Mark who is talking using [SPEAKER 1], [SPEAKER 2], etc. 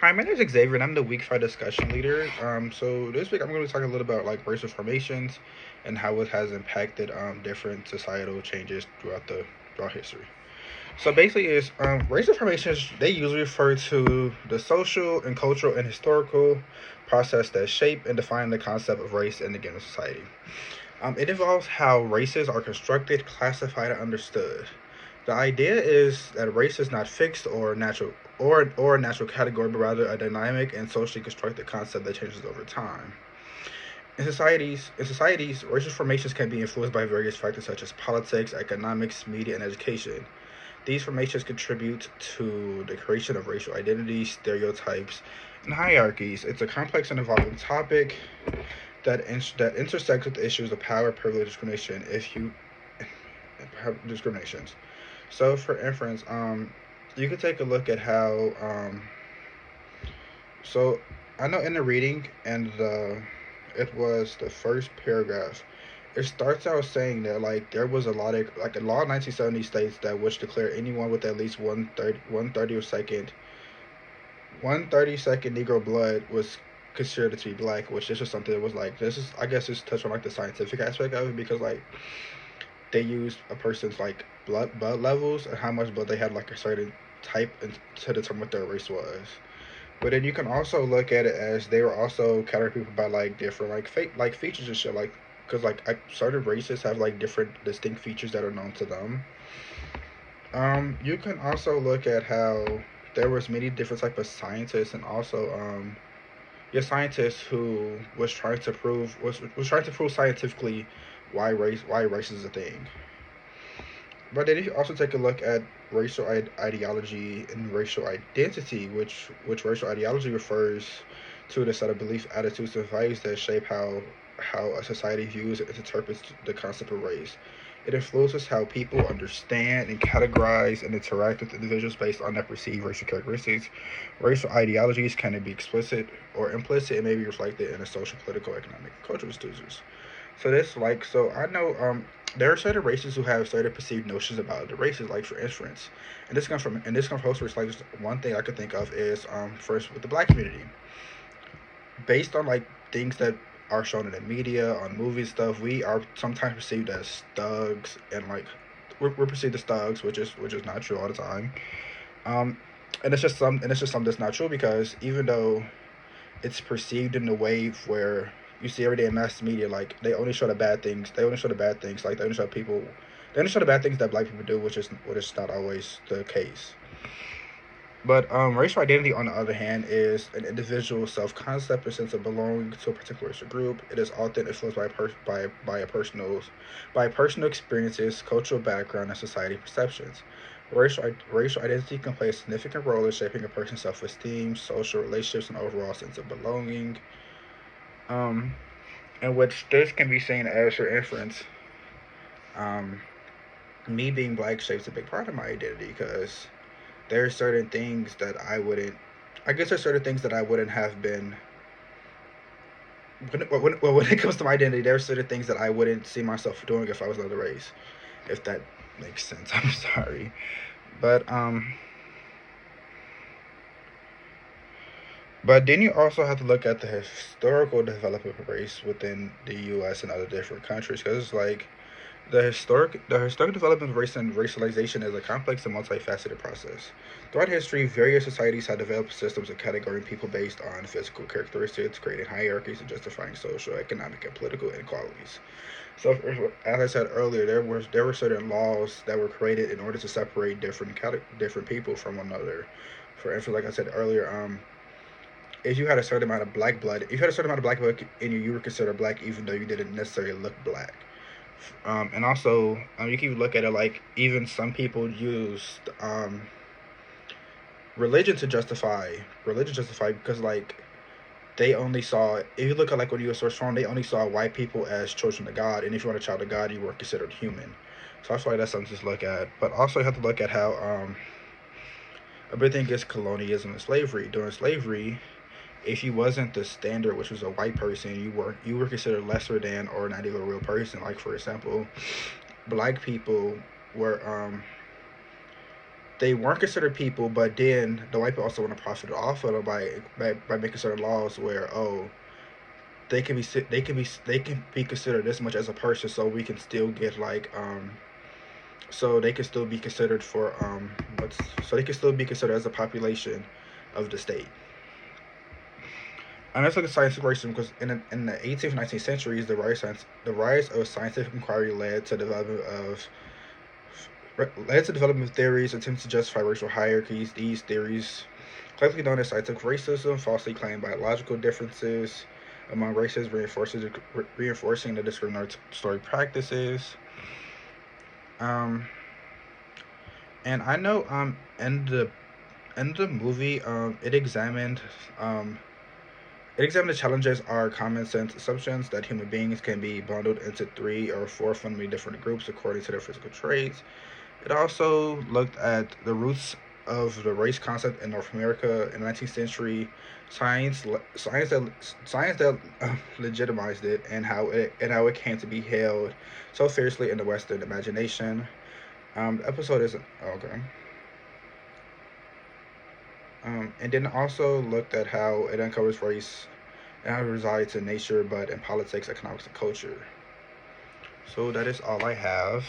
[SPEAKER 1] Hi, my name is Xavier, and I'm the Week 5 discussion leader. So this week I'm going to talk a little about like racial formations and how it has impacted different societal changes throughout history. So basically, is racial formations they usually refer to the social and cultural and historical process that shape and define the concept of race in a given society. It involves how races are constructed, classified, and understood. The idea is that race is not fixed or a natural category, but rather a dynamic and socially constructed concept that changes over time. In societies, racial formations can be influenced by various factors such as politics, economics, media, and education. These formations contribute to the creation of racial identities, stereotypes, and hierarchies. It's a complex and evolving topic that intersects with the issues of power, privilege, discrimination. If you discriminations. So, for inference, you could take a look at how. So, I know in the reading and it was the first paragraph. It starts out saying that like there was a lot of like a law in 1970 states that which declare anyone with at least 1/30 second Negro blood was considered to be black, which this is something that was like this is I guess it's touched on like the scientific aspect of it because like they used a person's like blood levels and how much blood they had like a certain type and to determine what their race was. But then you can also look at it as they were also categorizing people by like different like fake like features and shit like because like certain races have like different distinct features that are known to them. You can also look at how there was many different type of scientists and also your scientists who was trying to prove scientifically why race is a thing. But then if you also take a look at racial ideology and racial identity, which racial ideology refers to the set of beliefs, attitudes, and values that shape how a society views and interprets the concept of race. It influences how people understand and categorize and interact with individuals based on their perceived racial characteristics. Racial ideologies can be explicit or implicit and may be reflected in the social, political, economic, cultural institutions. So I know there are certain races who have certain perceived notions about the races, like for instance, and this comes from host like one thing I could think of is first with the black community, based on like things that are shown in the media, on movie stuff, we are sometimes perceived as thugs and like we're perceived as thugs, which is not true all the time. Um, and it's just something that's not true because even though it's perceived in a way where you see every day in mass media, like they only show the bad things. They only show the bad things. Like they only show people. They only show the bad things that black people do, which is not always the case. But racial identity, on the other hand, is an individual's self-concept and sense of belonging to a particular racial group. It is often influenced by personal experiences, cultural background, and society perceptions. Racial identity can play a significant role in shaping a person's self-esteem, social relationships, and overall sense of belonging. Um, in which this can be seen as your inference. Um, Me being black shapes a big part of my identity because there are certain things that I wouldn't. I guess there's certain things that I wouldn't have been. When it comes to my identity, there are certain things that I wouldn't see myself doing if I was another race. If that makes sense, I'm sorry, but. But then you also have to look at the historical development of race within the U.S. and other different countries, because it's like the historic development of race and racialization is a complex and multifaceted process. Throughout history, various societies have developed systems of categorizing people based on physical characteristics, creating hierarchies and justifying social, economic, and political inequalities. So, as I said earlier, there were certain laws that were created in order to separate different people from one another. For instance, like I said earlier, if you had a certain amount of black blood, if you had a certain amount of black blood in you, you were considered black, even though you didn't necessarily look black. And also, you can look at it like even some people use religion to justify because like they only saw if you look at like when you were source from they only saw white people as children of God, and if you want a child of God, you were considered human. So I feel like that's something to look at. But also you have to look at how a big thing is colonialism and slavery. During slavery, if you wasn't the standard, which was a white person, you were considered lesser than or not even a real person. Like for example, black people were they weren't considered people, but then the white people also want to profit off of them by making certain laws where they can be considered this much as a person, so we can still get like so they can still be considered for what's so they can still be considered as a population of the state. And let's look at scientific racism because in the 18th and 19th centuries, the rise of scientific inquiry led to development of theories attempting to justify racial hierarchies. These theories, collectively known as scientific racism, falsely claim biological differences among races, reinforcing the discriminatory practices. Um, and I know in the movie um it examined the challenges are common sense assumptions that human beings can be bundled into three or four fundamentally different groups according to their physical traits. It also looked at the roots of the race concept in North America in the 19th century, science, science that legitimized it, and how it came to be held so fiercely in the Western imagination. The episode isn't okay. And then also looked at how it uncovers race and how it resides in nature, but in politics, economics, and culture. So that is all I have.